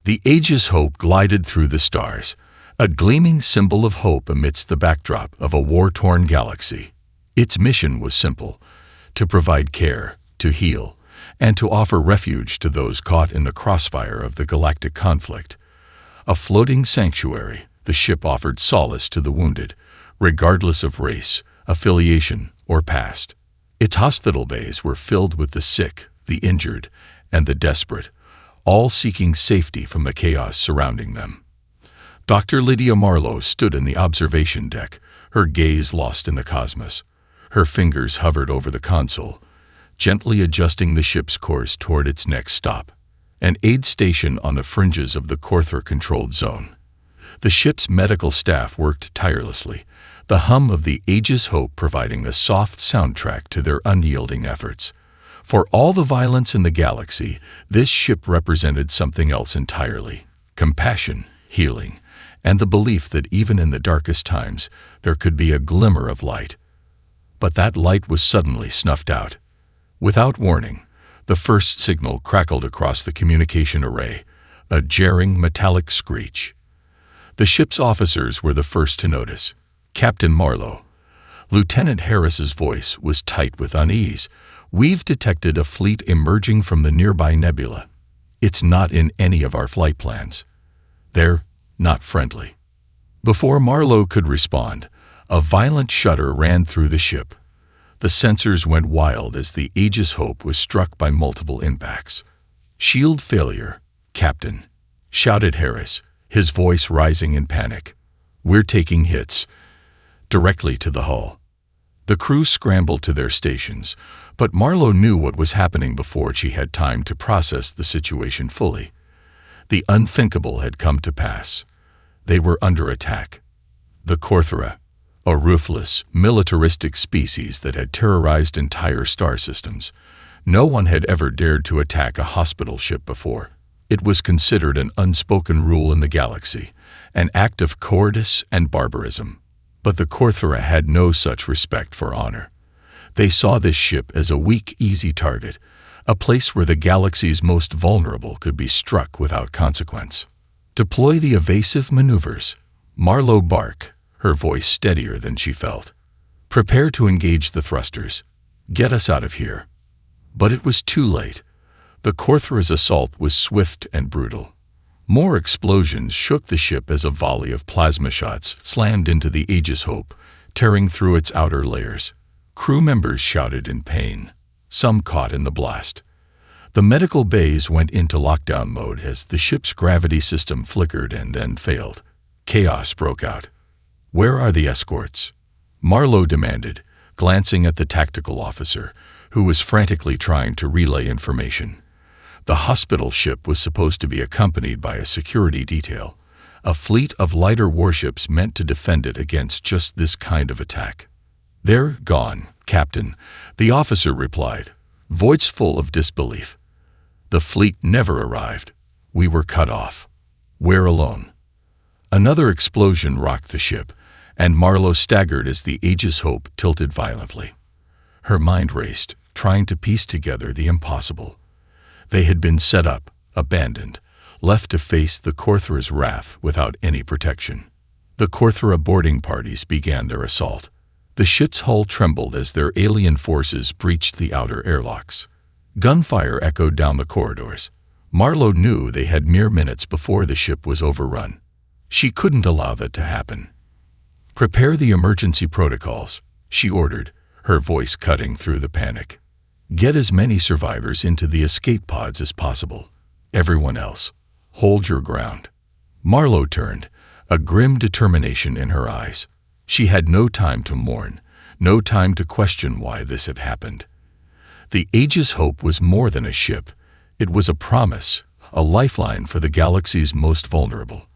The Aegis Hope glided through the stars, a gleaming symbol of hope amidst the backdrop of a war-torn galaxy. Its mission was simple: to provide care, to heal, and to offer refuge to those caught in the crossfire of the galactic conflict. A floating sanctuary, the ship offered solace to the wounded, regardless of race, affiliation, or past. Its hospital bays were filled with the sick, the injured, and the desperate, all seeking safety from the chaos surrounding them. Dr. Lydia Marlowe stood in the observation deck, her gaze lost in the cosmos. Her fingers hovered over the console, gently adjusting the ship's course toward its next stop, an aid station on the fringes of the Korthra-controlled zone. The ship's medical staff worked tirelessly, the hum of the Aegis Hope providing a soft soundtrack to their unyielding efforts. For all the violence in the galaxy, this ship represented something else entirely: compassion, healing, and the belief that even in the darkest times, there could be a glimmer of light. But that light was suddenly snuffed out. Without warning, the first signal crackled across the communication array, a jarring metallic screech. The ship's officers were the first to notice. Captain Marlowe. Lieutenant Harris's voice was tight with unease. "We've detected a fleet emerging from the nearby nebula. It's not in any of our flight plans. They're not friendly." Before Marlowe could respond, a violent shudder ran through the ship. The sensors went wild as the Aegis Hope was struck by multiple impacts. "Shield failure, Captain," shouted Harris, his voice rising in panic. "We're taking hits directly to the hull." The crew scrambled to their stations, but Marlowe knew what was happening before she had time to process the situation fully. The unthinkable had come to pass. They were under attack. The Korthra, a ruthless, militaristic species that had terrorized entire star systems. No one had ever dared to attack a hospital ship before. It was considered an unspoken rule in the galaxy, an act of cowardice and barbarism. But the Korthra had no such respect for honor. They saw this ship as a weak, easy target, a place where the galaxy's most vulnerable could be struck without consequence. "Deploy the evasive maneuvers," Marlowe barked, her voice steadier than she felt. "Prepare to engage the thrusters. Get us out of here." But it was too late. The Korthra's assault was swift and brutal. More explosions shook the ship as a volley of plasma shots slammed into the Aegis Hope, tearing through its outer layers. Crew members shouted in pain, some caught in the blast. The medical bays went into lockdown mode as the ship's gravity system flickered and then failed. Chaos broke out. "Where are the escorts?" Marlowe demanded, glancing at the tactical officer, who was frantically trying to relay information. The hospital ship was supposed to be accompanied by a security detail, a fleet of lighter warships meant to defend it against just this kind of attack. "They're gone, Captain," the officer replied, voice full of disbelief. "The fleet never arrived. We were cut off. We're alone." Another explosion rocked the ship, and Marlowe staggered as the Aegis Hope tilted violently. Her mind raced, trying to piece together the impossible. They had been set up, abandoned, left to face the Korthra's wrath without any protection. The Korthra boarding parties began their assault. The ship's hull trembled as their alien forces breached the outer airlocks. Gunfire echoed down the corridors. Marlowe knew they had mere minutes before the ship was overrun. She couldn't allow that to happen. "Prepare the emergency protocols," she ordered, her voice cutting through the panic. "Get as many survivors into the escape pods as possible. Everyone else, hold your ground." Marlowe turned, a grim determination in her eyes. She had no time to mourn, no time to question why this had happened. The Aegis Hope was more than a ship. It was a promise, a lifeline for the galaxy's most vulnerable.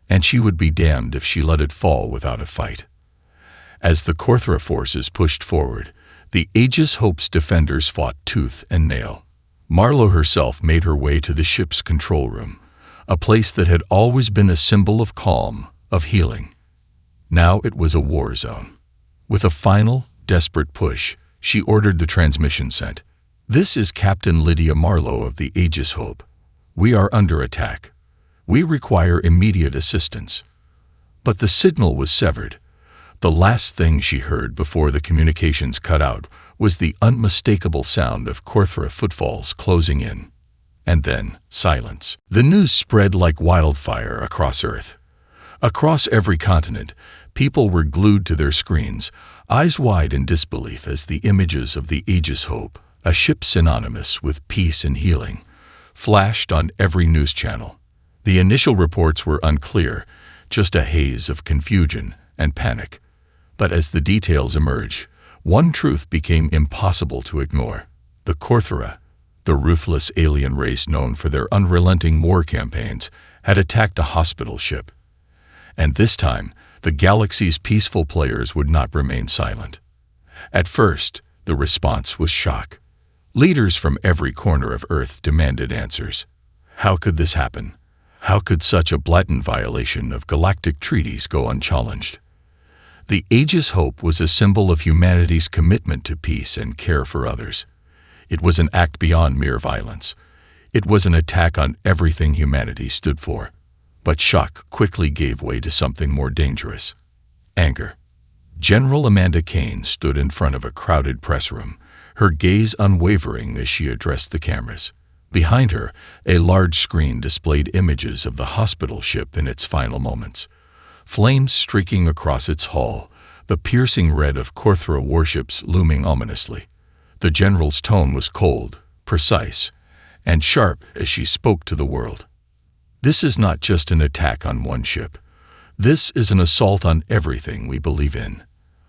And she would be damned if she let it fall without a fight. As the Korthra forces pushed forward, the Aegis Hope's defenders fought tooth and nail. Marlowe herself made her way to the ship's control room, a place that had always been a symbol of calm, of healing. Now it was a war zone. With a final, desperate push, she ordered the transmission sent. "This is Captain Lydia Marlowe of the Aegis Hope. We are under attack. We require immediate assistance." But the signal was severed. The last thing she heard before the communications cut out was the unmistakable sound of Korthra footfalls closing in. And then, silence. The news spread like wildfire across Earth. Across every continent, people were glued to their screens, eyes wide in disbelief as the images of the Aegis Hope, a ship synonymous with peace and healing, flashed on every news channel. The initial reports were unclear, just a haze of confusion and panic. But as the details emerged, one truth became impossible to ignore. The Korthra, the ruthless alien race known for their unrelenting war campaigns, had attacked a hospital ship. And this time, the galaxy's peaceful players would not remain silent. At first, the response was shock. Leaders from every corner of Earth demanded answers. How could this happen? How could such a blatant violation of galactic treaties go unchallenged? The Aegis Hope was a symbol of humanity's commitment to peace and care for others. It was an act beyond mere violence. It was an attack on everything humanity stood for. But shock quickly gave way to something more dangerous: anger. General Amanda Kane stood in front of a crowded press room, her gaze unwavering as she addressed the cameras. Behind her, a large screen displayed images of the hospital ship in its final moments. Flames streaking across its hull, the piercing red of Korthra warships looming ominously. The general's tone was cold, precise, and sharp as she spoke to the world. This is not just an attack on one ship. This is an assault on everything we believe in.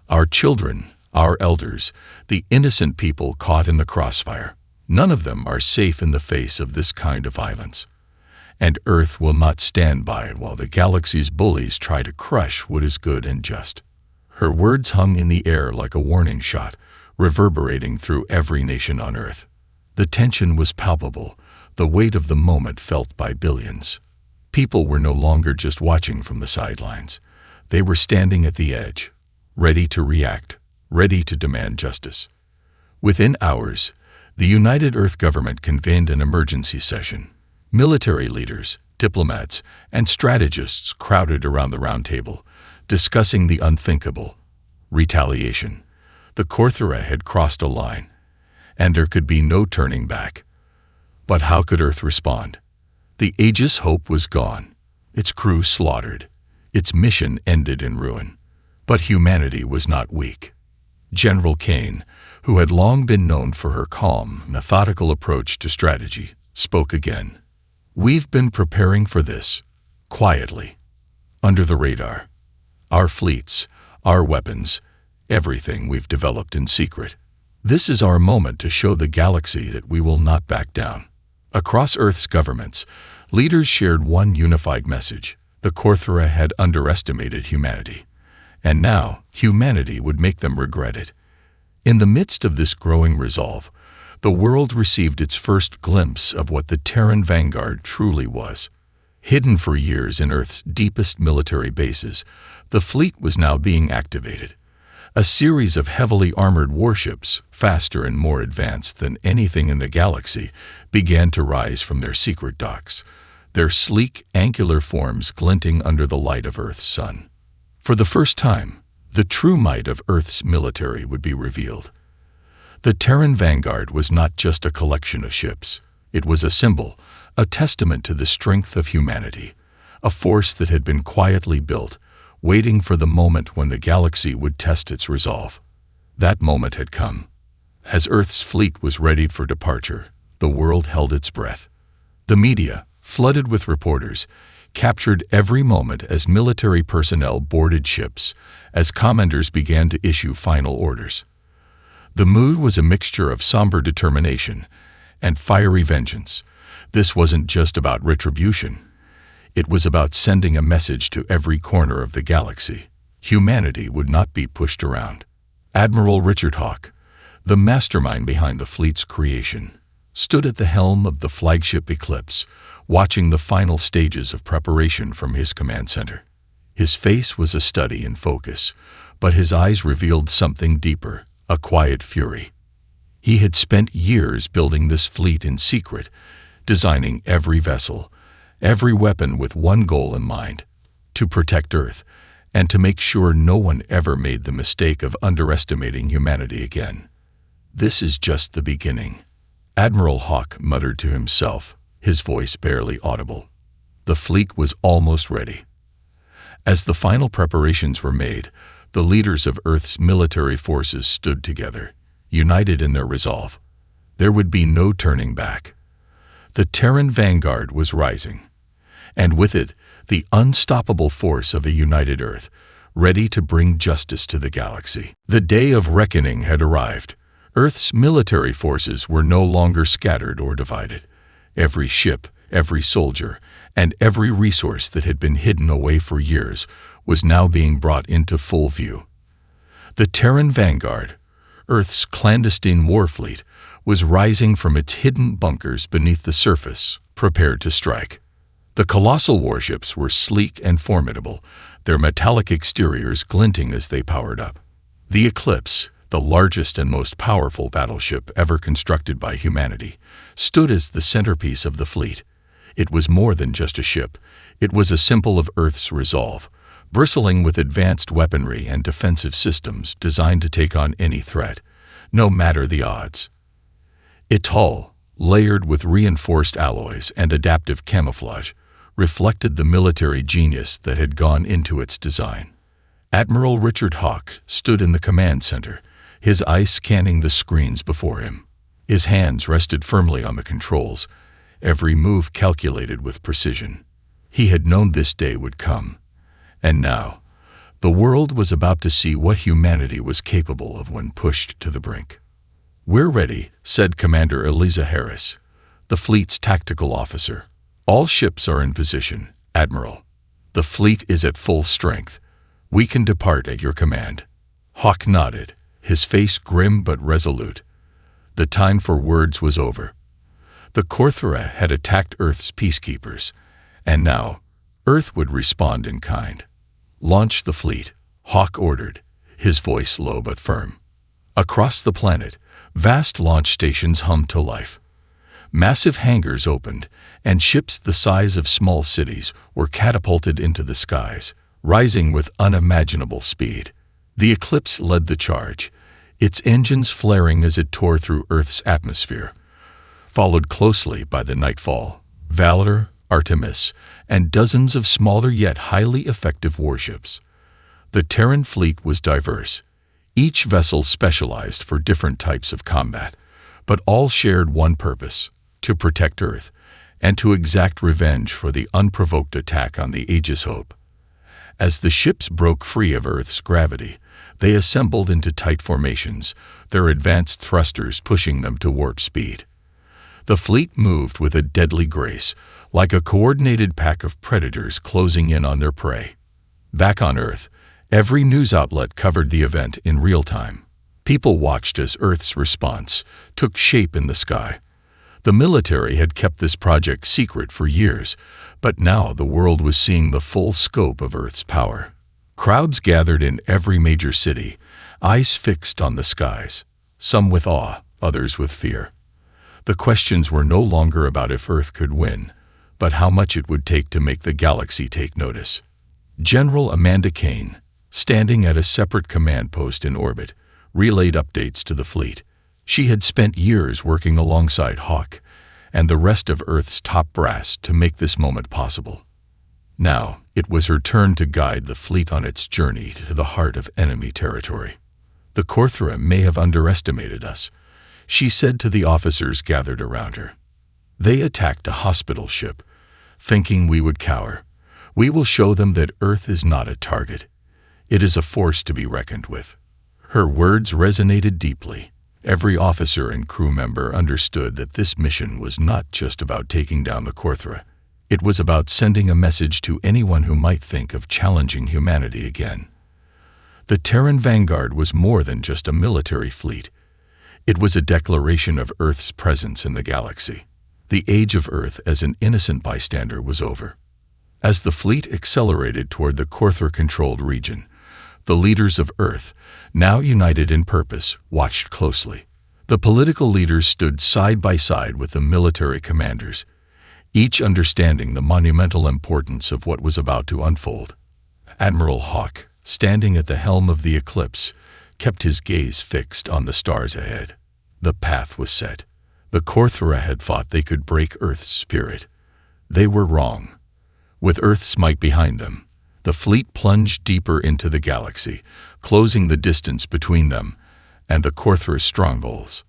Our children, our elders, the innocent people caught in the crossfire. None of them are safe in the face of this kind of violence. And Earth will not stand by while the galaxy's bullies try to crush what is good and just. Her words hung in the air like a warning shot, reverberating through every nation on Earth. The tension was palpable, the weight of the moment felt by billions. People were no longer just watching from the sidelines. They were standing at the edge, ready to react, ready to demand justice. Within hours, the United Earth government convened an emergency session. Military leaders, diplomats, and strategists crowded around the round table, discussing the unthinkable: retaliation. The Korthra had crossed a line, and there could be no turning back. But how could Earth respond? The Aegis Hope was gone, its crew slaughtered, its mission ended in ruin. But humanity was not weak. General Kane, who had long been known for her calm, methodical approach to strategy, spoke again. "We've been preparing for this, quietly, under the radar. Our fleets, our weapons, everything we've developed in secret. This is our moment to show the galaxy that we will not back down." Across Earth's governments, leaders shared one unified message: the Korthra had underestimated humanity, and now humanity would make them regret it. In the midst of this growing resolve, the world received its first glimpse of what the Terran vanguard truly was. Hidden for years in Earth's deepest military bases, the fleet was now being activated. A series of heavily armored warships, faster and more advanced than anything in the galaxy, began to rise from their secret docks, their sleek, angular forms glinting under the light of Earth's sun. For the first time, the true might of Earth's military would be revealed. The Terran vanguard was not just a collection of ships. It was a symbol, a testament to the strength of humanity, a force that had been quietly built, waiting for the moment when the galaxy would test its resolve. That moment had come. As Earth's fleet was ready for departure, the world held its breath. The media, flooded with reporters, captured every moment as military personnel boarded ships, as commanders began to issue final orders. The mood was a mixture of somber determination and fiery vengeance. This wasn't just about retribution. It was about sending a message to every corner of the galaxy. Humanity would not be pushed around. Admiral Richard Hawke, the mastermind behind the fleet's creation, stood at the helm of the flagship Eclipse, watching the final stages of preparation from his command center. His face was a study in focus, but his eyes revealed something deeper, a quiet fury. He had spent years building this fleet in secret, designing every vessel, every weapon with one goal in mind: to protect Earth, and to make sure no one ever made the mistake of underestimating humanity again. "This is just the beginning," Admiral Hawk muttered to himself, his voice barely audible. The fleet was almost ready. As the final preparations were made, the leaders of Earth's military forces stood together, united in their resolve. There would be no turning back. The Terran vanguard was rising, and with it, the unstoppable force of a united Earth, ready to bring justice to the galaxy. The day of reckoning had arrived. Earth's military forces were no longer scattered or divided. Every ship, every soldier, and every resource that had been hidden away for years was now being brought into full view. The Terran vanguard, Earth's clandestine war fleet, was rising from its hidden bunkers beneath the surface, prepared to strike. The colossal warships were sleek and formidable, their metallic exteriors glinting as they powered up. The Eclipse, the largest and most powerful battleship ever constructed by humanity, stood as the centerpiece of the fleet. It was more than just a ship. It was a symbol of Earth's resolve, bristling with advanced weaponry and defensive systems designed to take on any threat, no matter the odds. Its hull, layered with reinforced alloys and adaptive camouflage, reflected the military genius that had gone into its design. Admiral Richard Hawk stood in the command center, his eyes scanning the screens before him. His hands rested firmly on the controls, every move calculated with precision. He had known this day would come. And now, the world was about to see what humanity was capable of when pushed to the brink. "We're ready," said Commander Eliza Harris, the fleet's tactical officer. "All ships are in position, Admiral. The fleet is at full strength. We can depart at your command." Hawk nodded, his face grim but resolute. The time for words was over. The Korthra had attacked Earth's peacekeepers, and now Earth would respond in kind. "Launch the fleet," Hawk ordered, his voice low but firm. Across the planet, vast launch stations hummed to life. Massive hangars opened, and ships the size of small cities were catapulted into the skies, rising with unimaginable speed. The Eclipse led the charge, its engines flaring as it tore through Earth's atmosphere, followed closely by the Nightfall, Valor, Artemis, and dozens of smaller yet highly effective warships. The Terran fleet was diverse, each vessel specialized for different types of combat, but all shared one purpose: to protect Earth, and to exact revenge for the unprovoked attack on the Aegis Hope. As the ships broke free of Earth's gravity, they assembled into tight formations, their advanced thrusters pushing them to warp speed. The fleet moved with a deadly grace, like a coordinated pack of predators closing in on their prey. Back on Earth, every news outlet covered the event in real time. People watched as Earth's response took shape in the sky. The military had kept this project secret for years, but now the world was seeing the full scope of Earth's power. Crowds gathered in every major city, eyes fixed on the skies, some with awe, others with fear. The questions were no longer about if Earth could win, but how much it would take to make the galaxy take notice. General Amanda Kane, standing at a separate command post in orbit, relayed updates to the fleet. She had spent years working alongside Hawk and the rest of Earth's top brass to make this moment possible. Now, it was her turn to guide the fleet on its journey to the heart of enemy territory. "The Korthra may have underestimated us," she said to the officers gathered around her. "They attacked a hospital ship, thinking we would cower. We will show them that Earth is not a target. It is a force to be reckoned with." Her words resonated deeply. Every officer and crew member understood that this mission was not just about taking down the Korthra. It was about sending a message to anyone who might think of challenging humanity again. The Terran vanguard was more than just a military fleet. It was a declaration of Earth's presence in the galaxy. The age of Earth as an innocent bystander was over. As the fleet accelerated toward the Korthra-controlled region, the leaders of Earth, now united in purpose, watched closely. The political leaders stood side by side with the military commanders, each understanding the monumental importance of what was about to unfold. Admiral Hawke, standing at the helm of the Eclipse, kept his gaze fixed on the stars ahead. The path was set. The Korthra had thought they could break Earth's spirit. They were wrong. With Earth's might behind them, the fleet plunged deeper into the galaxy, closing the distance between them and the Korthra's strongholds.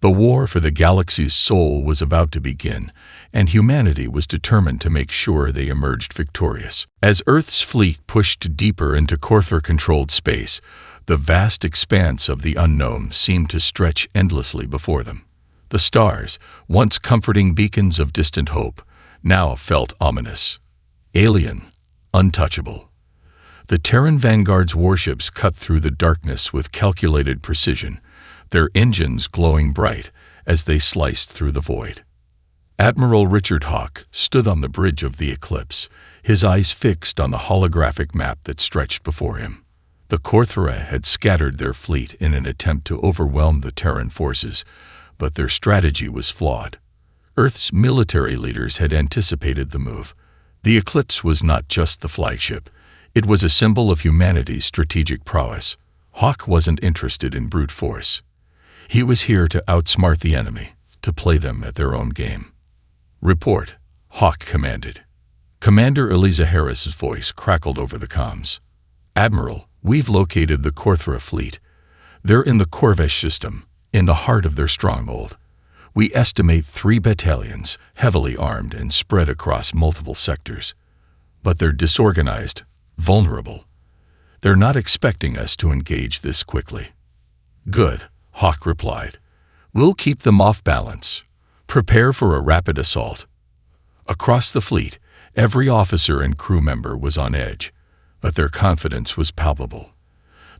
The war for the galaxy's soul was about to begin, and humanity was determined to make sure they emerged victorious. As Earth's fleet pushed deeper into Korthra-controlled space, the vast expanse of the unknown seemed to stretch endlessly before them. The stars, once comforting beacons of distant hope, now felt ominous. Alien, untouchable. The Terran Vanguard's warships cut through the darkness with calculated precision, their engines glowing bright as they sliced through the void. Admiral Richard Hawke stood on the bridge of the Eclipse, his eyes fixed on the holographic map that stretched before him. The Korthra had scattered their fleet in an attempt to overwhelm the Terran forces, but their strategy was flawed. Earth's military leaders had anticipated the move. The Eclipse was not just the flagship. It was a symbol of humanity's strategic prowess. Hawke wasn't interested in brute force. He was here to outsmart the enemy, to play them at their own game. "Report," Hawke commanded. Commander Eliza Harris's voice crackled over the comms. "Admiral, we've located the Korthra fleet. They're in the Corvesh system, in the heart of their stronghold. We estimate 3 battalions, heavily armed and spread across multiple sectors. But they're disorganized, vulnerable. They're not expecting us to engage this quickly." "Good," Hawke replied. "We'll keep them off balance. Prepare for a rapid assault." Across the fleet, every officer and crew member was on edge, but their confidence was palpable.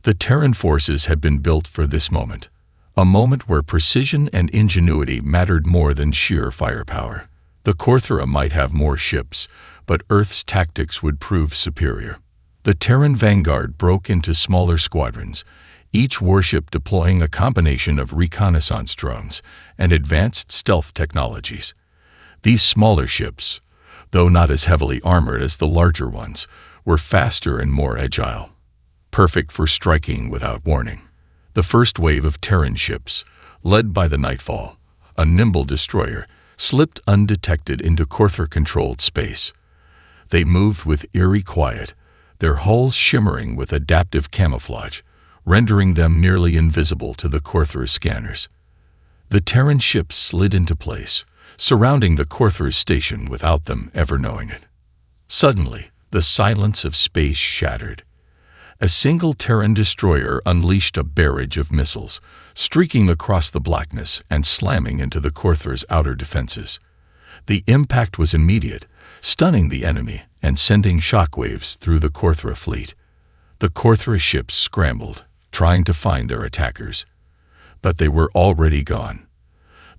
The Terran forces had been built for this moment, a moment where precision and ingenuity mattered more than sheer firepower. The Korthra might have more ships, but Earth's tactics would prove superior. The Terran Vanguard broke into smaller squadrons, each warship deploying a combination of reconnaissance drones and advanced stealth technologies. These smaller ships, though not as heavily armored as the larger ones, were faster and more agile, perfect for striking without warning. The first wave of Terran ships, led by the Nightfall, a nimble destroyer, slipped undetected into Korthra-controlled space. They moved with eerie quiet, their hulls shimmering with adaptive camouflage, rendering them nearly invisible to the Korthra scanners. The Terran ships slid into place, surrounding the Korthra station without them ever knowing it. Suddenly, the silence of space shattered. A single Terran destroyer unleashed a barrage of missiles, streaking across the blackness and slamming into the Korthra's outer defenses. The impact was immediate, stunning the enemy and sending shockwaves through the Korthra fleet. The Korthra ships scrambled, trying to find their attackers, but they were already gone.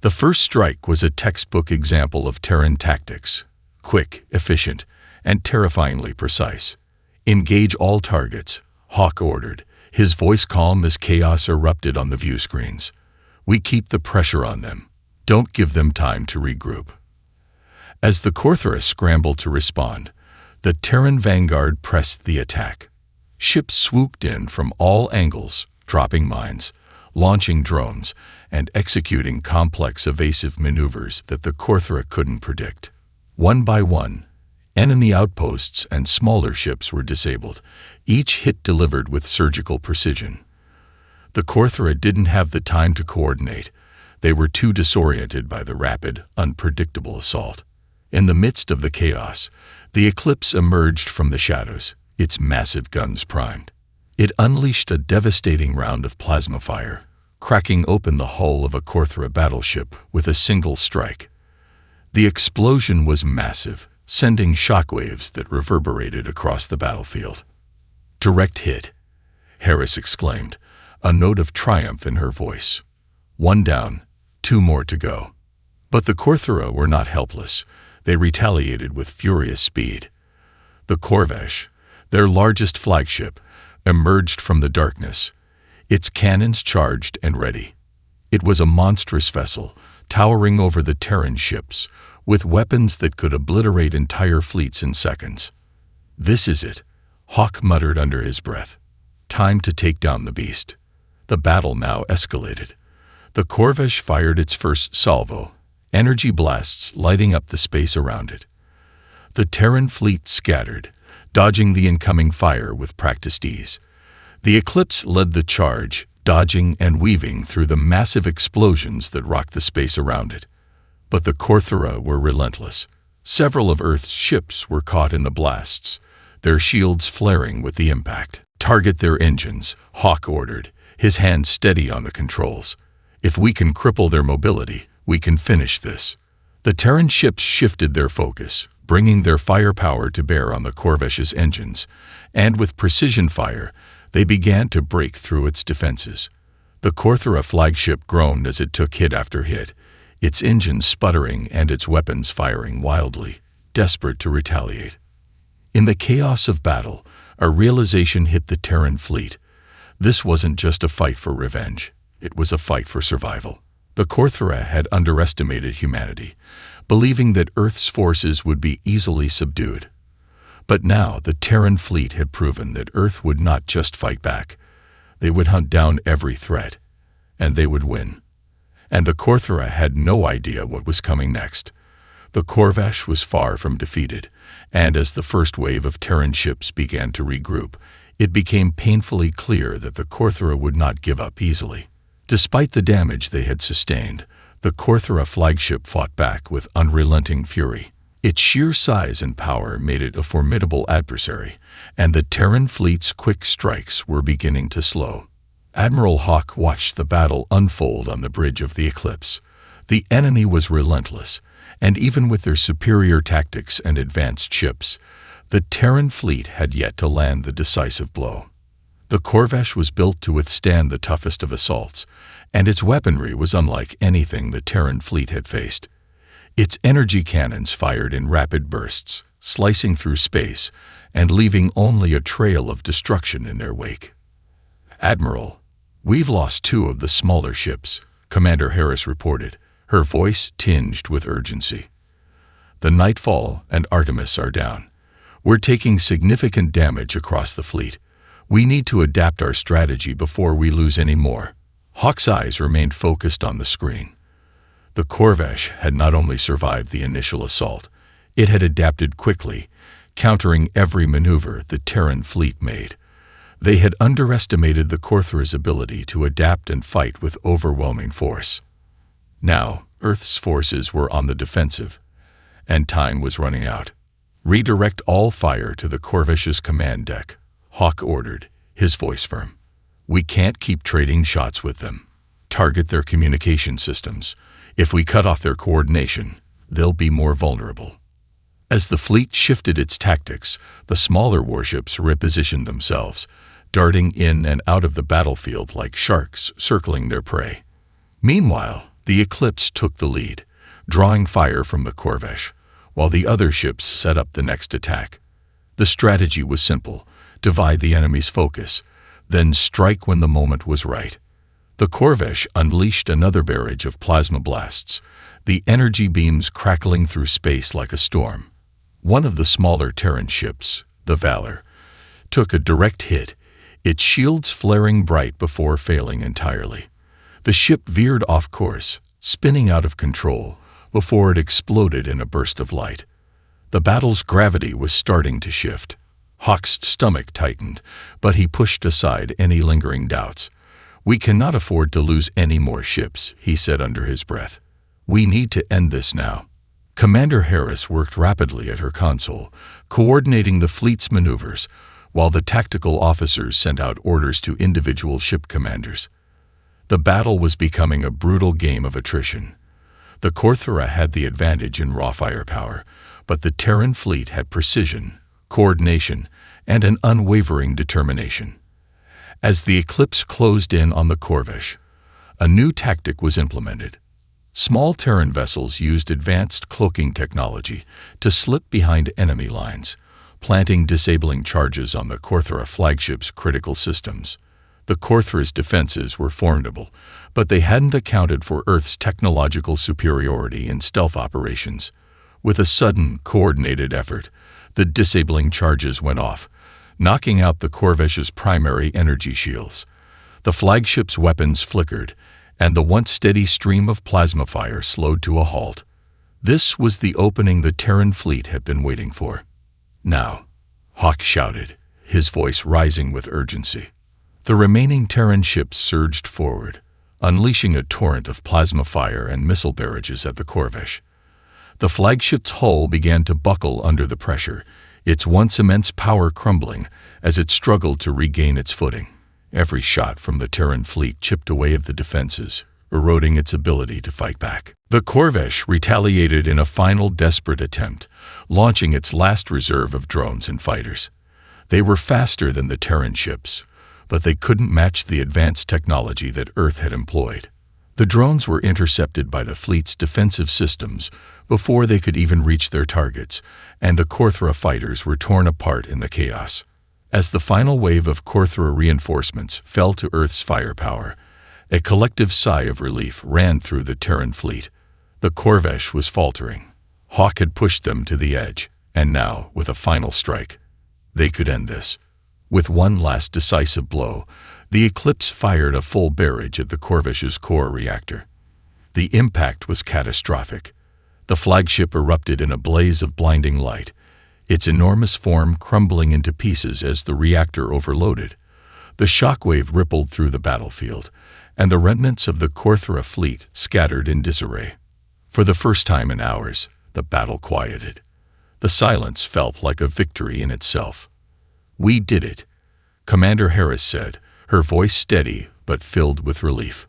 The first strike was a textbook example of Terran tactics, quick, efficient, and terrifyingly precise. "Engage all targets," Hawke ordered, his voice calm as chaos erupted on the view screens. "We keep the pressure on them. Don't give them time to regroup." As the Korthra scrambled to respond, the Terran Vanguard pressed the attack. Ships swooped in from all angles, dropping mines, launching drones, and executing complex evasive maneuvers that the Korthra couldn't predict. One by one, enemy outposts and smaller ships were disabled, each hit delivered with surgical precision. The Korthra didn't have the time to coordinate. They were too disoriented by the rapid, unpredictable assault. In the midst of the chaos, the Eclipse emerged from the shadows, its massive guns primed. It unleashed a devastating round of plasma fire, cracking open the hull of a Korthra battleship with a single strike. The explosion was massive, sending shockwaves that reverberated across the battlefield. "Direct hit," Harris exclaimed, a note of triumph in her voice. "One down, 2 more to go." But the Korthra were not helpless. They retaliated with furious speed. The Corvesh, their largest flagship, emerged from the darkness, its cannons charged and ready. It was a monstrous vessel, towering over the Terran ships, with weapons that could obliterate entire fleets in seconds. "This is it," Hawk muttered under his breath. "Time to take down the beast." The battle now escalated. The Corvesh fired its first salvo, energy blasts lighting up the space around it. The Terran fleet scattered, dodging the incoming fire with practiced ease. The Eclipse led the charge, dodging and weaving through the massive explosions that rocked the space around it. But the Corthera were relentless. Several of Earth's ships were caught in the blasts, their shields flaring with the impact. "Target their engines," Hawk ordered, his hand steady on the controls. "If we can cripple their mobility, we can finish this." The Terran ships shifted their focus, bringing their firepower to bear on the Corvesh's engines, and with precision fire, they began to break through its defenses. The Corthera flagship groaned as it took hit after hit, its engines sputtering and its weapons firing wildly, desperate to retaliate. In the chaos of battle, a realization hit the Terran fleet. This wasn't just a fight for revenge. It was a fight for survival. The Corthera had underestimated humanity, believing that Earth's forces would be easily subdued. But now the Terran fleet had proven that Earth would not just fight back. They would hunt down every threat, and they would win. And the Corthera had no idea what was coming next. The Corvesh was far from defeated, and as the first wave of Terran ships began to regroup, it became painfully clear that the Corthera would not give up easily. Despite the damage they had sustained, the Corthera flagship fought back with unrelenting fury. Its sheer size and power made it a formidable adversary, and the Terran fleet's quick strikes were beginning to slow. Admiral Hawk watched the battle unfold on the bridge of the Eclipse. The enemy was relentless, and even with their superior tactics and advanced ships, the Terran fleet had yet to land the decisive blow. The Corvesh was built to withstand the toughest of assaults, and its weaponry was unlike anything the Terran fleet had faced. Its energy cannons fired in rapid bursts, slicing through space and leaving only a trail of destruction in their wake. "Admiral, we've lost 2 of the smaller ships," Commander Harris reported, her voice tinged with urgency. "The Nightfall and Artemis are down. We're taking significant damage across the fleet. We need to adapt our strategy before we lose any more." Hawk's eyes remained focused on the screen. The Corvesh had not only survived the initial assault, it had adapted quickly, countering every maneuver the Terran fleet made. They had underestimated the Corthera's ability to adapt and fight with overwhelming force. Now, Earth's forces were on the defensive, and time was running out. "Redirect all fire to the Corvesh's command deck," Hawk ordered, his voice firm. "We can't keep trading shots with them. Target their communication systems. If we cut off their coordination, they'll be more vulnerable." As the fleet shifted its tactics, the smaller warships repositioned themselves, darting in and out of the battlefield like sharks circling their prey. Meanwhile, the Eclipse took the lead, drawing fire from the Corvesh, while the other ships set up the next attack. The strategy was simple: divide the enemy's focus, then strike when the moment was right. The Corvesh unleashed another barrage of plasma blasts, the energy beams crackling through space like a storm. One of the smaller Terran ships, the Valor, took a direct hit, its shields flaring bright before failing entirely. The ship veered off course, spinning out of control, before it exploded in a burst of light. The battle's gravity was starting to shift. Hawk's stomach tightened, but he pushed aside any lingering doubts. "We cannot afford to lose any more ships," he said under his breath. "We need to end this now." Commander Harris worked rapidly at her console, coordinating the fleet's maneuvers, while the tactical officers sent out orders to individual ship commanders. The battle was becoming a brutal game of attrition. The Corthera had the advantage in raw firepower, but the Terran fleet had precision, coordination, and an unwavering determination. As the Eclipse closed in on the Corvesh, a new tactic was implemented. Small Terran vessels used advanced cloaking technology to slip behind enemy lines, planting disabling charges on the Corthera flagship's critical systems. The Corthera's defenses were formidable, but they hadn't accounted for Earth's technological superiority in stealth operations. With a sudden, coordinated effort, the disabling charges went off, knocking out the Corvesh's primary energy shields. The flagship's weapons flickered, and the once steady stream of plasma fire slowed to a halt. This was the opening the Terran fleet had been waiting for. "Now," Hawk shouted, his voice rising with urgency. The remaining Terran ships surged forward, unleashing a torrent of plasma fire and missile barrages at the Corvesh. The flagship's hull began to buckle under the pressure, its once immense power crumbling as it struggled to regain its footing. Every shot from the Terran fleet chipped away at the defenses, eroding its ability to fight back. The Corvesh retaliated in a final desperate attempt, launching its last reserve of drones and fighters. They were faster than the Terran ships, but they couldn't match the advanced technology that Earth had employed. The drones were intercepted by the fleet's defensive systems before they could even reach their targets, and the Korthra fighters were torn apart in the chaos. As the final wave of Korthra reinforcements fell to Earth's firepower, a collective sigh of relief ran through the Terran fleet. The Corvesh was faltering. Hawk had pushed them to the edge, and now, with a final strike, they could end this. With one last decisive blow, the Eclipse fired a full barrage at the Corvesh's core reactor. The impact was catastrophic. The flagship erupted in a blaze of blinding light, its enormous form crumbling into pieces as the reactor overloaded. The shockwave rippled through the battlefield, and the remnants of the Korthra fleet scattered in disarray. For the first time in hours, the battle quieted. The silence felt like a victory in itself. "We did it," Commander Harris said, her voice steady but filled with relief.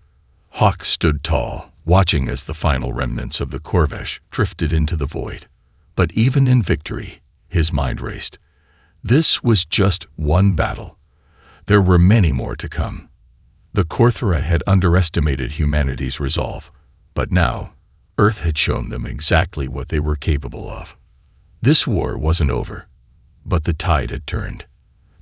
Hawk stood tall, watching as the final remnants of the Corvesh drifted into the void. But even in victory, his mind raced. This was just one battle. There were many more to come. The Korthra had underestimated humanity's resolve, but now, Earth had shown them exactly what they were capable of. This war wasn't over, but the tide had turned.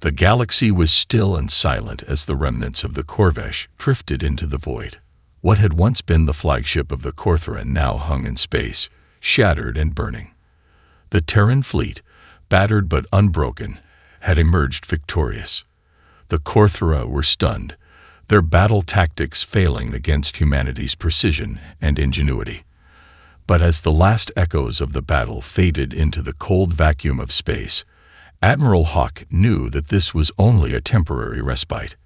The galaxy was still and silent as the remnants of the Corvesh drifted into the void. What had once been the flagship of the Korthra now hung in space, shattered and burning. The Terran fleet, battered but unbroken, had emerged victorious. The Korthra were stunned, their battle tactics failing against humanity's precision and ingenuity. But as the last echoes of the battle faded into the cold vacuum of space, Admiral Hawk knew that this was only a temporary respite.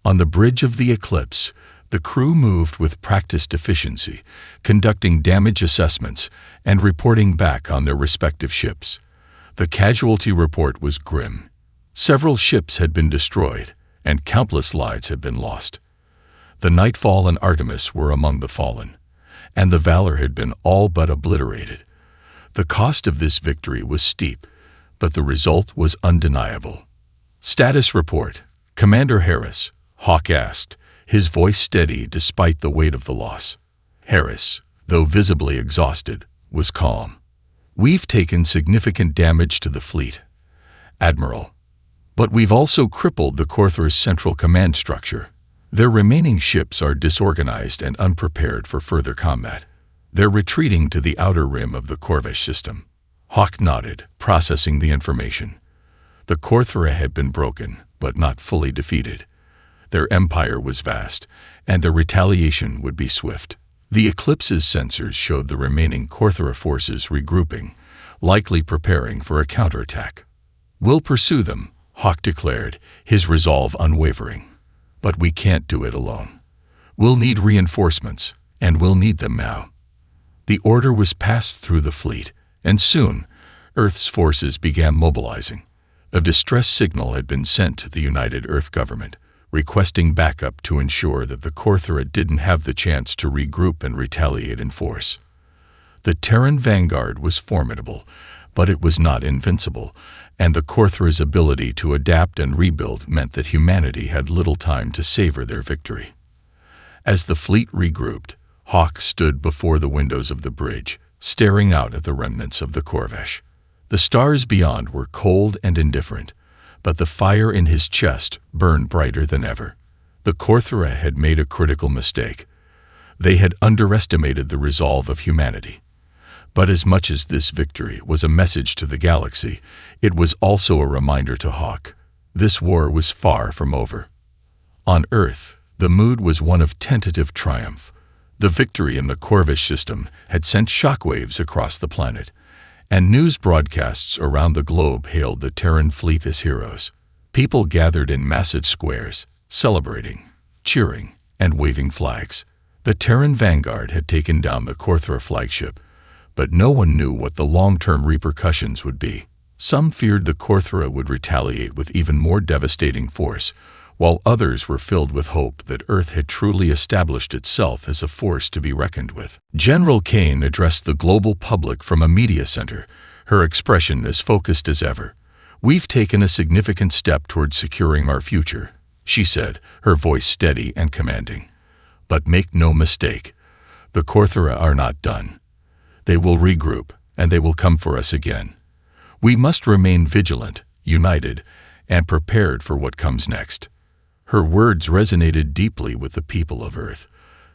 On the bridge of the Eclipse, the crew moved with practiced efficiency, conducting damage assessments and reporting back on their respective ships. The casualty report was grim. Several ships had been destroyed, and countless lives had been lost. The Nightfall and Artemis were among the fallen, and the Valor had been all but obliterated. The cost of this victory was steep, but the result was undeniable. "Status report, Commander Harris," Hawk asked, his voice steady despite the weight of the loss. Harris, though visibly exhausted, was calm. "We've taken significant damage to the fleet, Admiral, but we've also crippled the Korthra's central command structure. Their remaining ships are disorganized and unprepared for further combat. They're retreating to the outer rim of the Corvesh system." Hawk nodded, processing the information. The Korthra had been broken, but not fully defeated. Their empire was vast, and their retaliation would be swift. The Eclipse's sensors showed the remaining Korthra forces regrouping, likely preparing for a counterattack. "We'll pursue them," Hawk declared, his resolve unwavering. "But we can't do it alone. We'll need reinforcements, and we'll need them now." The order was passed through the fleet, and soon, Earth's forces began mobilizing. A distress signal had been sent to the United Earth government, requesting backup to ensure that the Korthra didn't have the chance to regroup and retaliate in force. The Terran vanguard was formidable, but it was not invincible, and the Korthra's ability to adapt and rebuild meant that humanity had little time to savor their victory. As the fleet regrouped, Hawk stood before the windows of the bridge, staring out at the remnants of the Corvesh. The stars beyond were cold and indifferent, but the fire in his chest burned brighter than ever. The Korthra had made a critical mistake. They had underestimated the resolve of humanity. But as much as this victory was a message to the galaxy, it was also a reminder to Hawk. This war was far from over. On Earth, the mood was one of tentative triumph. The victory in the Corvish system had sent shockwaves across the planet, and news broadcasts around the globe hailed the Terran fleet as heroes. People gathered in massive squares, celebrating, cheering, and waving flags. The Terran vanguard had taken down the Korthra flagship, but no one knew what the long-term repercussions would be. Some feared the Korthra would retaliate with even more devastating force, while others were filled with hope that Earth had truly established itself as a force to be reckoned with. General Kane addressed the global public from a media center, her expression as focused as ever. "We've taken a significant step towards securing our future," she said, her voice steady and commanding. "But make no mistake, the Korthra are not done. They will regroup, and they will come for us again. We must remain vigilant, united, and prepared for what comes next." Her words resonated deeply with the people of Earth.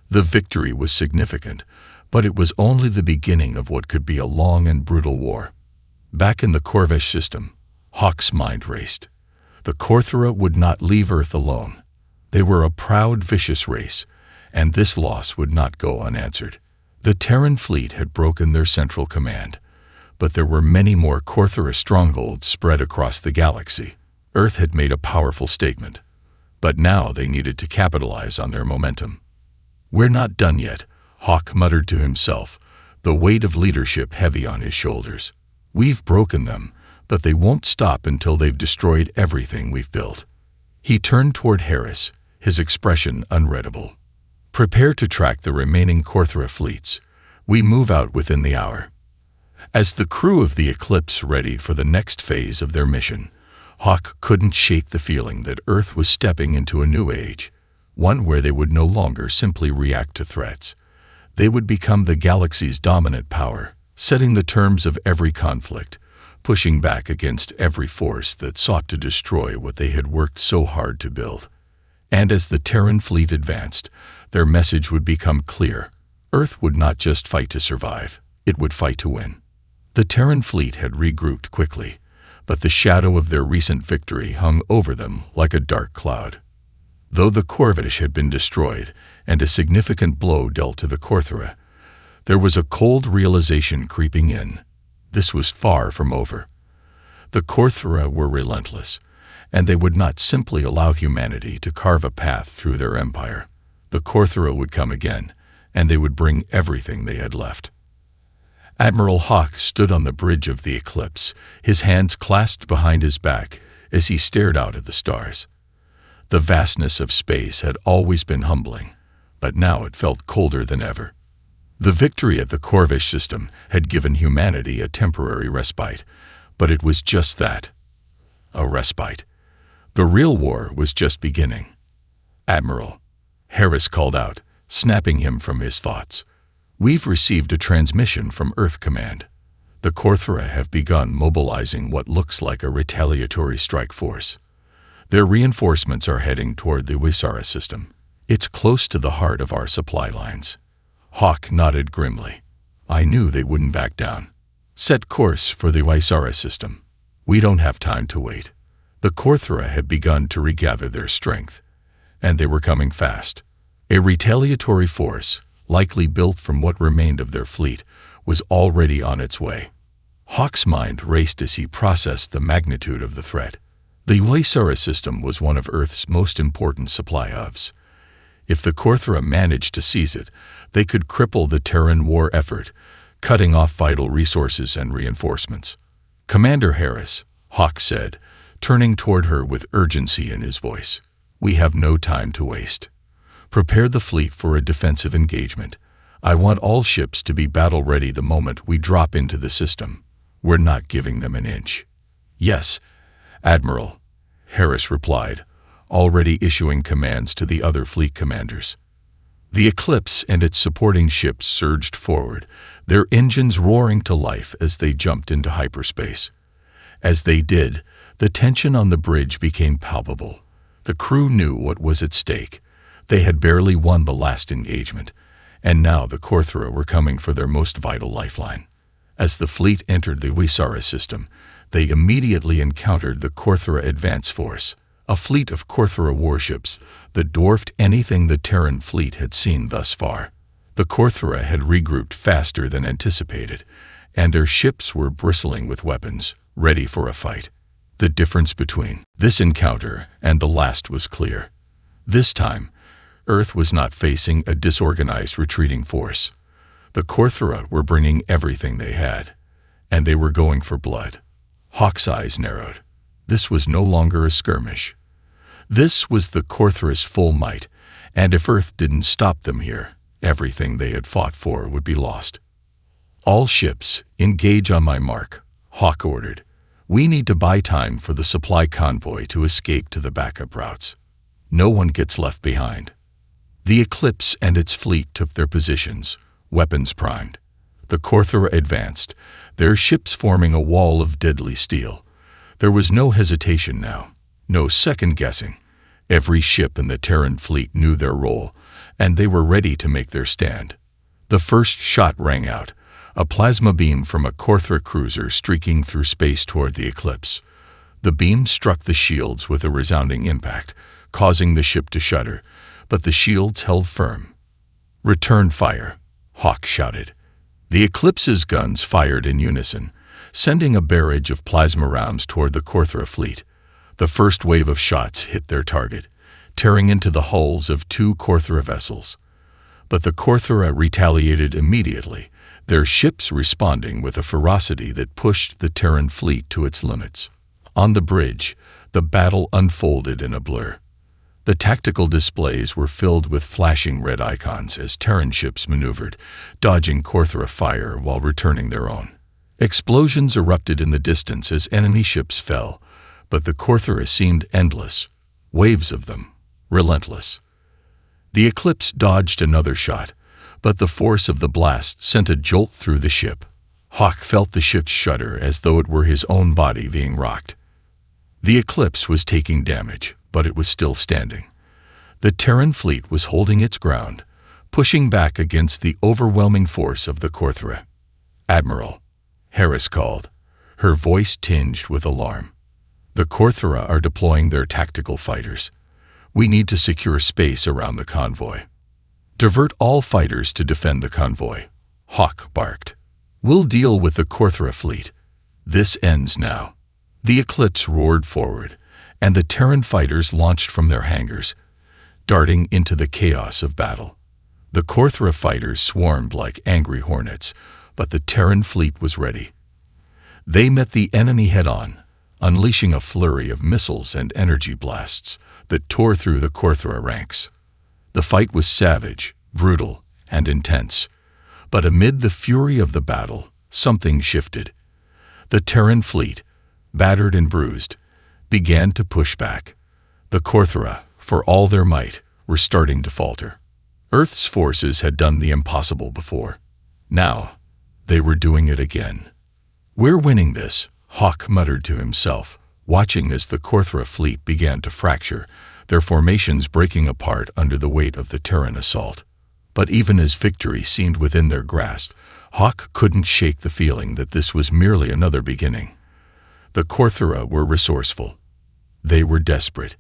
The victory was significant, but it was only the beginning of what could be a long and brutal war. Back in the Corvish system, Hawk's mind raced. The Korthra would not leave Earth alone. They were a proud, vicious race, and this loss would not go unanswered. The Terran fleet had broken their central command, but there were many more Korthra strongholds spread across the galaxy. Earth had made a powerful statement, but now they needed to capitalize on their momentum. "We're not done yet," Hawk muttered to himself, the weight of leadership heavy on his shoulders. "We've broken them, but they won't stop until they've destroyed everything we've built." He turned toward Harris, his expression unreadable. "Prepare to track the remaining Korthra fleets. We move out within the hour." As the crew of the Eclipse readied for the next phase of their mission, Hawk couldn't shake the feeling that Earth was stepping into a new age, one where they would no longer simply react to threats. They would become the galaxy's dominant power, setting the terms of every conflict, pushing back against every force that sought to destroy what they had worked so hard to build. And as the Terran fleet advanced, their message would become clear. Earth would not just fight to survive, it would fight to win. The Terran fleet had regrouped quickly, but the shadow of their recent victory hung over them like a dark cloud. Though the Corvish had been destroyed and a significant blow dealt to the Korthra, there was a cold realization creeping in. This was far from over. The Korthra were relentless, and they would not simply allow humanity to carve a path through their empire. The Korthra would come again, and they would bring everything they had left. Admiral Hawk stood on the bridge of the Eclipse, his hands clasped behind his back as he stared out at the stars. The vastness of space had always been humbling, but now it felt colder than ever. The victory at the Corvish system had given humanity a temporary respite, but it was just that, a respite. The real war was just beginning. "Admiral," Harris called out, snapping him from his thoughts. "We've received a transmission from Earth Command. The Korthra have begun mobilizing what looks like a retaliatory strike force. Their reinforcements are heading toward the Wisara system. It's close to the heart of our supply lines." Hawk nodded grimly. "I knew they wouldn't back down. Set course for the Wisara system. We don't have time to wait." The Korthra had begun to regather their strength, and they were coming fast. A retaliatory force, likely built from what remained of their fleet, was already on its way. Hawk's mind raced as he processed the magnitude of the threat. The Wisara system was one of Earth's most important supply hubs. If the Korthra managed to seize it, they could cripple the Terran war effort, cutting off vital resources and reinforcements. "Commander Harris," Hawk said, turning toward her with urgency in his voice, "we have no time to waste. Prepare the fleet for a defensive engagement. I want all ships to be battle-ready the moment we drop into the system. We're not giving them an inch." "Yes, Admiral," Harris replied, already issuing commands to the other fleet commanders. The Eclipse and its supporting ships surged forward, their engines roaring to life as they jumped into hyperspace. As they did, the tension on the bridge became palpable. The crew knew what was at stake. They had barely won the last engagement, and now the Korthra were coming for their most vital lifeline. As the fleet entered the HFY system, they immediately encountered the Korthra Advance Force, a fleet of Korthra warships that dwarfed anything the Terran fleet had seen thus far. The Korthra had regrouped faster than anticipated, and their ships were bristling with weapons, ready for a fight. The difference between this encounter and the last was clear. This time, Earth was not facing a disorganized retreating force. The Korthra were bringing everything they had, and they were going for blood. Hawk's eyes narrowed. This was no longer a skirmish. This was the Korthra's full might, and if Earth didn't stop them here, everything they had fought for would be lost. "All ships, engage on my mark," Hawk ordered. "We need to buy time for the supply convoy to escape to the backup routes. No one gets left behind." The Eclipse and its fleet took their positions, weapons primed. The Korthra advanced, their ships forming a wall of deadly steel. There was no hesitation now, no second-guessing. Every ship in the Terran fleet knew their role, and they were ready to make their stand. The first shot rang out, a plasma beam from a Korthra cruiser streaking through space toward the Eclipse. The beam struck the shields with a resounding impact, causing the ship to shudder, but the shields held firm. "Return fire," Hawk shouted. The Eclipse's guns fired in unison, sending a barrage of plasma rounds toward the Korthra fleet. The first wave of shots hit their target, tearing into the hulls of 2 Korthra vessels. But the Korthra retaliated immediately, their ships responding with a ferocity that pushed the Terran fleet to its limits. On the bridge, the battle unfolded in a blur. The tactical displays were filled with flashing red icons as Terran ships maneuvered, dodging Korthra fire while returning their own. Explosions erupted in the distance as enemy ships fell, but the Korthra seemed endless, waves of them, relentless. The Eclipse dodged another shot, but the force of the blast sent a jolt through the ship. Hawk felt the ship shudder as though it were his own body being rocked. The Eclipse was taking damage, but it was still standing. The Terran fleet was holding its ground, pushing back against the overwhelming force of the Korthra. "Admiral," Harris called, her voice tinged with alarm. "The Korthra are deploying their tactical fighters. We need to secure space around the convoy." "Divert all fighters to defend the convoy," Hawk barked. "We'll deal with the Korthra fleet. This ends now." The Eclipse roared forward, and the Terran fighters launched from their hangars, darting into the chaos of battle. The Korthra fighters swarmed like angry hornets, but the Terran fleet was ready. They met the enemy head-on, unleashing a flurry of missiles and energy blasts that tore through the Korthra ranks. The fight was savage, brutal, and intense, but amid the fury of the battle, something shifted. The Terran fleet, battered and bruised, began to push back. The Korthra, for all their might, were starting to falter. Earth's forces had done the impossible before. Now, they were doing it again. "We're winning this," Hawk muttered to himself, watching as the Korthra fleet began to fracture, their formations breaking apart under the weight of the Terran assault. But even as victory seemed within their grasp, Hawk couldn't shake the feeling that this was merely another beginning. The Korthra were resourceful. They were desperate,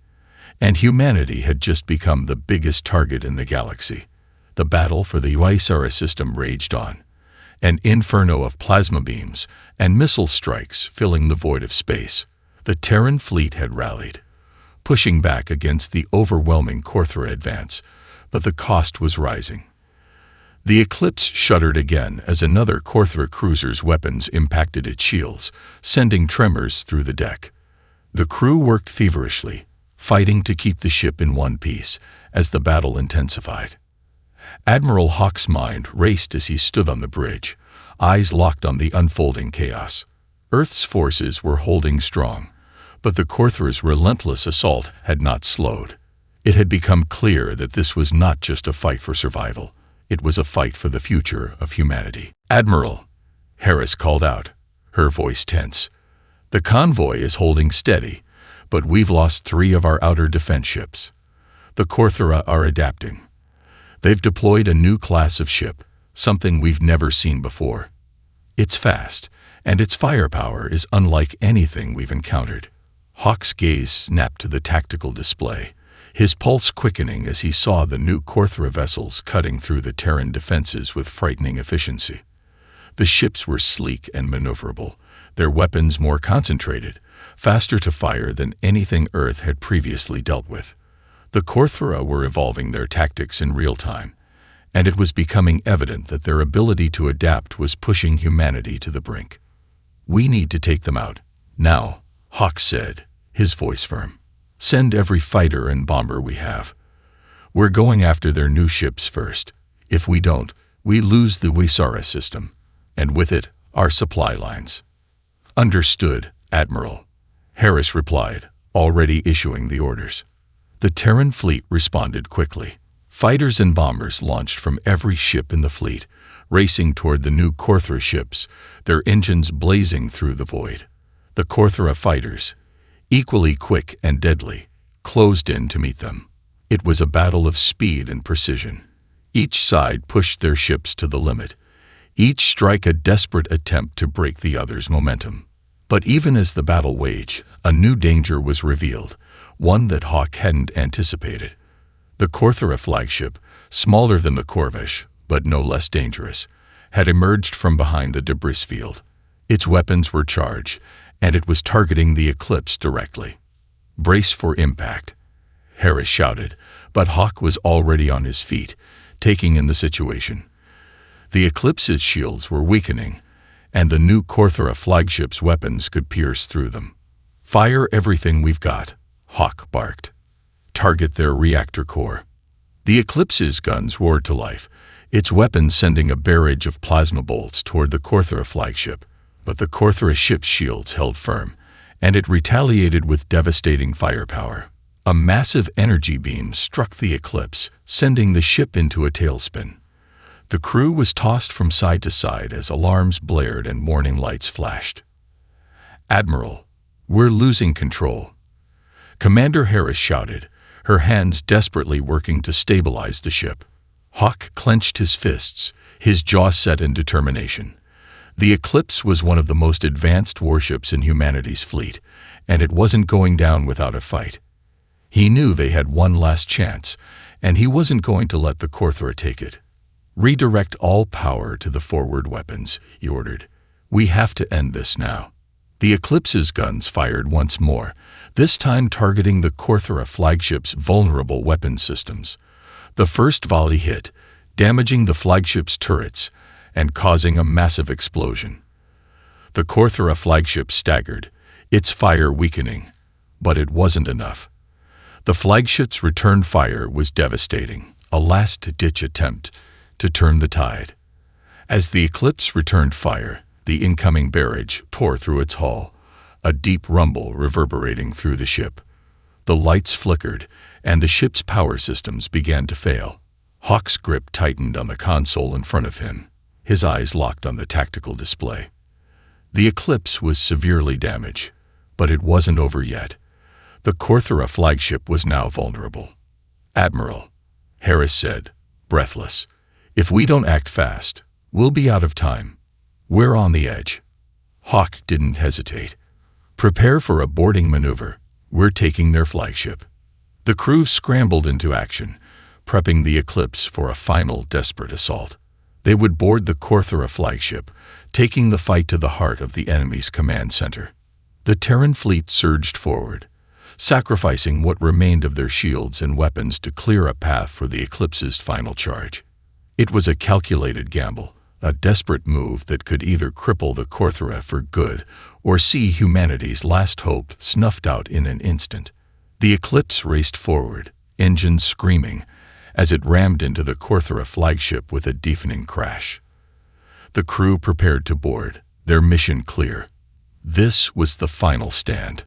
and humanity had just become the biggest target in the galaxy. The battle for the HFY system raged on, an inferno of plasma beams and missile strikes filling the void of space. The Terran fleet had rallied, pushing back against the overwhelming Korthra advance, but the cost was rising. The Eclipse shuddered again as another Korthra cruiser's weapons impacted its shields, sending tremors through the deck. The crew worked feverishly, fighting to keep the ship in one piece as the battle intensified. Admiral Hawk's mind raced as he stood on the bridge, eyes locked on the unfolding chaos. Earth's forces were holding strong, but the Korthra's relentless assault had not slowed. It had become clear that this was not just a fight for survival. It was a fight for the future of humanity. "Admiral," Harris called out, her voice tense. "The convoy is holding steady, but we've lost 3 of our outer defense ships. The Korthra are adapting. They've deployed a new class of ship, something we've never seen before. It's fast, and its firepower is unlike anything we've encountered. Hawk's gaze snapped to the tactical display, his pulse quickening as he saw the new Korthra vessels cutting through the Terran defenses with frightening efficiency. The ships were sleek and maneuverable, their weapons more concentrated, faster to fire than anything Earth had previously dealt with. The Korthra were evolving their tactics in real time, and it was becoming evident that their ability to adapt was pushing humanity to the brink. "We need to take them out, now," Hawk said, his voice firm. "Send every fighter and bomber we have. We're going after their new ships first. If we don't, we lose the Wisara system, and with it, our supply lines." "Understood, Admiral," Harris replied, already issuing the orders. The Terran fleet responded quickly. Fighters and bombers launched from every ship in the fleet, racing toward the new Korthra ships, their engines blazing through the void. The Korthra fighters, equally quick and deadly, closed in to meet them. It was a battle of speed and precision. Each side pushed their ships to the limit, each strike a desperate attempt to break the other's momentum. But even as the battle waged, a new danger was revealed, one that Hawk hadn't anticipated. The Korthra flagship, smaller than the Corvesh, but no less dangerous, had emerged from behind the debris field. Its weapons were charged, and it was targeting the Eclipse directly. "Brace for impact," Harris shouted, but Hawk was already on his feet, taking in the situation. The Eclipse's shields were weakening, and the new Korthra flagship's weapons could pierce through them. "Fire everything we've got," Hawk barked. "Target their reactor core." The Eclipse's guns roared to life, its weapons sending a barrage of plasma bolts toward the Korthra flagship. But the Korthra ship's shields held firm, and it retaliated with devastating firepower. A massive energy beam struck the Eclipse, sending the ship into a tailspin. The crew was tossed from side to side as alarms blared and warning lights flashed. "Admiral, we're losing control," Commander Harris shouted, her hands desperately working to stabilize the ship. Hawk clenched his fists, his jaw set in determination. The Eclipse was one of the most advanced warships in humanity's fleet, and it wasn't going down without a fight. He knew they had one last chance, and he wasn't going to let the Korthra take it. "Redirect all power to the forward weapons," he ordered. "We have to end this now." The Eclipse's guns fired once more, this time targeting the Korthra flagship's vulnerable weapon systems. The first volley hit, damaging the flagship's turrets and causing a massive explosion. The Korthra flagship staggered, its fire weakening, but it wasn't enough. The flagship's return fire was devastating, a last-ditch attempt to turn the tide. As the Eclipse returned fire, the incoming barrage tore through its hull, a deep rumble reverberating through the ship. The lights flickered, and the ship's power systems began to fail. Hawk's grip tightened on the console in front of him, his eyes locked on the tactical display. The Eclipse was severely damaged, but it wasn't over yet. The Korthra flagship was now vulnerable. "Admiral," Harris said, breathless, "if we don't act fast, we'll be out of time. We're on the edge." Hawk didn't hesitate. "Prepare for a boarding maneuver. We're taking their flagship." The crew scrambled into action, prepping the Eclipse for a final desperate assault. They would board the Korthra flagship, taking the fight to the heart of the enemy's command center. The Terran fleet surged forward, sacrificing what remained of their shields and weapons to clear a path for the Eclipse's final charge. It was a calculated gamble, a desperate move that could either cripple the Korthra for good or see humanity's last hope snuffed out in an instant. The Eclipse raced forward, engines screaming, as it rammed into the Korthra flagship with a deafening crash. The crew prepared to board, their mission clear. This was the final stand.